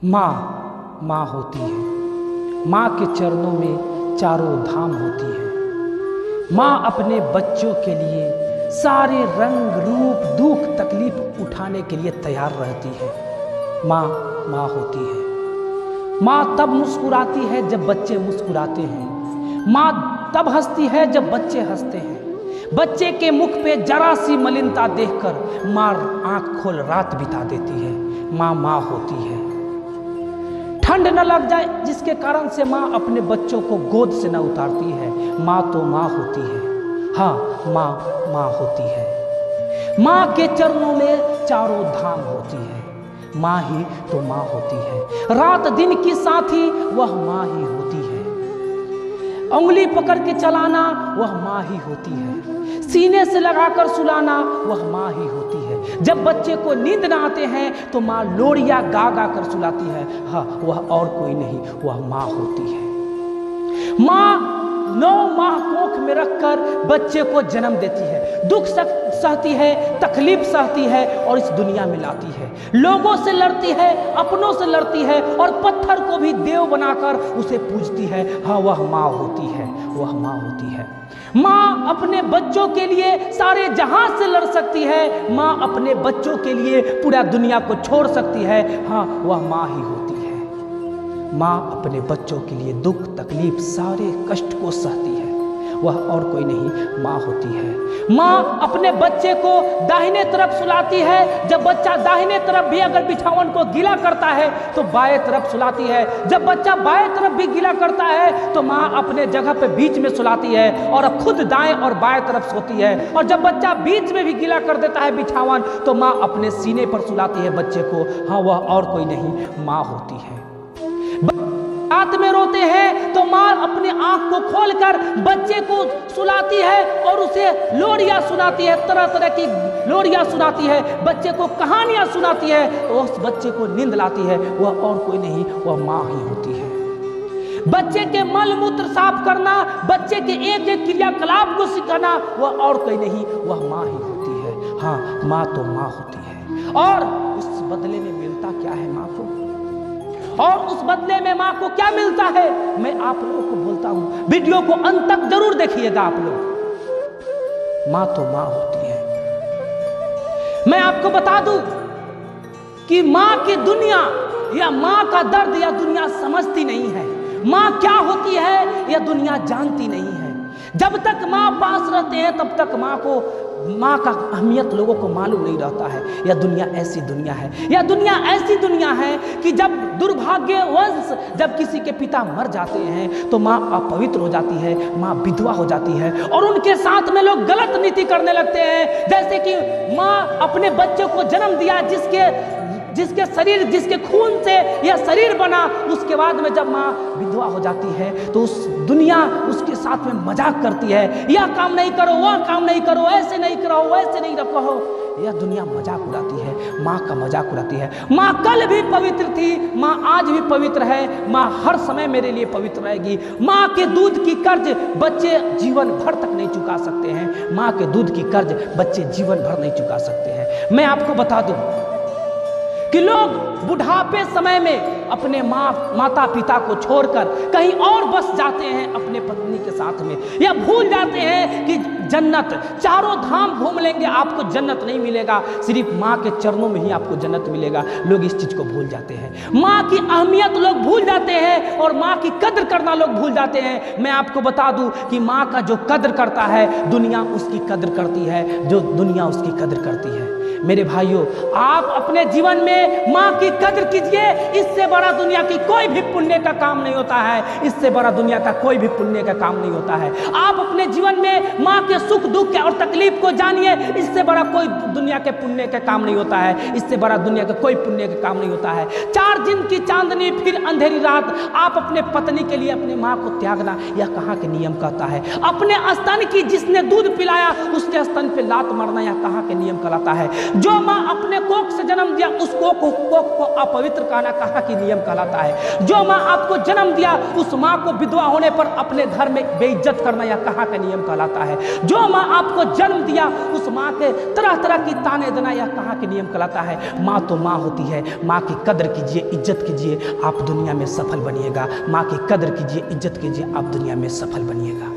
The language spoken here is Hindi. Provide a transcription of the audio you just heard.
माँ माँ होती है। माँ के चरणों में चारों धाम होती है। माँ अपने बच्चों के लिए सारे रंग रूप दुख तकलीफ उठाने के लिए तैयार रहती है। माँ माँ होती है। माँ तब मुस्कुराती है जब बच्चे मुस्कुराते हैं। माँ तब हंसती है जब बच्चे हंसते हैं। बच्चे के मुख पे जरा सी मलिनता देखकर माँ आंख खोल रात बिता देती है। माँ माँ होती है। ठंड न लग जाए जिसके कारण से माँ अपने बच्चों को गोद से न उतारती है। माँ तो माँ होती है। हाँ, माँ माँ होती है। माँ के चरणों में चारों धाम होती है। माँ ही तो माँ होती है। रात दिन की साथी वह माँ ही होती है। उंगली पकड़ के चलाना वह माँ ही होती है। सीने से लगाकर सुलाना वह माँ ही होती है। जब बच्चे को नींद न आते हैं तो माँ लोरिया गा गा कर सुलाती है। हाँ, वह और कोई नहीं, वह माँ होती है। माँ 9 माह कोख में रखकर बच्चे को जन्म देती है। दुख सहती है, तकलीफ सहती है और इस दुनिया में लाती है। लोगों से लड़ती है, अपनों से लड़ती है और पत्थर को भी देव बनाकर उसे पूजती है। हाँ, वह माँ होती है, वह माँ होती है। माँ अपने बच्चों के लिए सारे जहां से लड़ सकती है। माँ अपने बच्चों के लिए पूरा दुनिया को छोड़ सकती है। हाँ, वह माँ ही होती है। माँ अपने बच्चों के लिए दुख तकलीफ सारे कष्ट को सहती है। वह और कोई नहीं, माँ होती है। माँ अपने बच्चे को दाहिने तरफ सुलाती है। जब बच्चा दाहिने तरफ भी अगर बिछावन को गीला करता है तो बाएं तरफ सुलाती है। जब बच्चा बाएं तरफ भी गीला करता है तो माँ अपने जगह पे बीच में सुलाती है और खुद दाएं और बाएं तरफ सोती है। और जब बच्चा बीच में भी गीला कर देता है बिछावन तो माँ अपने सीने पर सुलाती है बच्चे को। हाँ, वह और कोई नहीं, माँ होती है। रात में रोते हैं तो माँ अपने आंख को खोलकर बच्चे को सुलाती है और उसे लोरियां सुनाती है, तरह तरह की लोरियां सुनाती है, बच्चे को कहानियां सुनाती है तो उस बच्चे को नींद लाती है। वह और कोई नहीं, वह माँ ही होती है। बच्चे के मल मूत्र साफ करना, बच्चे के एक एक क्रियाकलाप को सिखाना, वह और कोई नहीं, वह माँ ही होती है। हाँ, माँ तो माँ होती है। और उस बदले में मिलता क्या है माँ को? और उस बदले में माँ को क्या मिलता है? मैं आप लोगों को बोलता हूं, वीडियो को अंत तक जरूर देखिएगा आप लोग। माँ तो माँ होती है। मैं आपको बता दूं कि माँ की दुनिया या माँ का दर्द या दुनिया समझती नहीं है। माँ क्या होती है यह दुनिया जानती नहीं है। जब तक माँ पास रहते हैं तब तक माँ का अहमियत लोगों को मालूम नहीं रहता है। यह दुनिया ऐसी दुनिया है, यह दुनिया ऐसी दुनिया है कि जब दुर्भाग्यवश जब किसी के पिता मर जाते हैं तो माँ अपवित्र हो जाती है, माँ विधवा हो जाती है और उनके साथ में लोग गलत नीति करने लगते हैं। जैसे कि माँ अपने बच्चे को जन्म दिया, जिसके शरीर जिसके खून से यह शरीर बना, उसके बाद में जब माँ विधवा हो जाती है तो उस दुनिया उसके साथ में मजाक करती है। यह काम नहीं करो, वह काम नहीं करो, ऐसे नहीं करो, वैसे नहीं रखो। यह दुनिया मजाक उड़ाती है, माँ का मजाक उड़ाती है। माँ कल भी पवित्र थी, माँ आज भी पवित्र है, माँ हर समय मेरे लिए पवित्र रहेगी। माँ के दूध की कर्ज बच्चे जीवन भर तक नहीं चुका सकते हैं। माँ के दूध की कर्ज बच्चे जीवन भर नहीं चुका सकते हैं। मैं आपको बता दूं कि लोग बुढ़ापे समय में अपने माता पिता को छोड़कर कहीं और बस जाते हैं अपने पत्नी के साथ में, या भूल जाते हैं कि जन्नत चारों धाम घूम लेंगे आपको जन्नत नहीं मिलेगा, सिर्फ माँ के चरणों में ही आपको जन्नत मिलेगा। लोग इस चीज को भूल जाते हैं। माँ की अहमियत लोग भूल जाते हैं और माँ की कद्र करना लोग भूल जाते हैं। मैं आपको बता दूं कि माँ का जो कद्र करता है दुनिया उसकी कद्र करती है, जो दुनिया उसकी कद्र करती है। मेरे भाइयों, आप अपने जीवन में माँ की कद्र कीजिए। इससे बड़ा दुनिया की कोई भी पुण्य का काम नहीं होता है। इससे बड़ा दुनिया का कोई भी पुण्य का काम नहीं होता है। आप अपने जीवन में माँ के सुख दुख और तकलीफ को जानिए। इससे बड़ा कोई दुनिया के पुण्य का काम नहीं होता है। इससे बड़ा दुनिया का कोई पुण्य का काम नहीं होता है। 4 दिन की चांदनी फिर अंधेरी रात, आप अपने पत्नी के लिए अपने माँ को त्यागना यह कहाँ के नियम कहता है? अपने स्तन की जिसने दूध पिलाया उसके स्तन पे लात मारना यह कहाँ के नियम कहलाता है? जो माँ अपने कोख से जन्म दिया उस कोख को अपवित्र कहना कहाँ की नियम कहलाता है? जो माँ आपको जन्म दिया उस माँ को विधवा होने पर अपने घर में बेइज्जत करना यह कहाँ का नियम कहलाता है? जो माँ आपको जन्म दिया उस माँ के तरह तरह की ताने देना यह कहाँ के नियम कहलाता है? माँ तो माँ होती है। माँ की कद्र कीजिए, इज्जत कीजिए, आप दुनिया में सफल बनिएगा। माँ की कदर कीजिए, इज्जत कीजिए, आप दुनिया में सफल बनिएगा।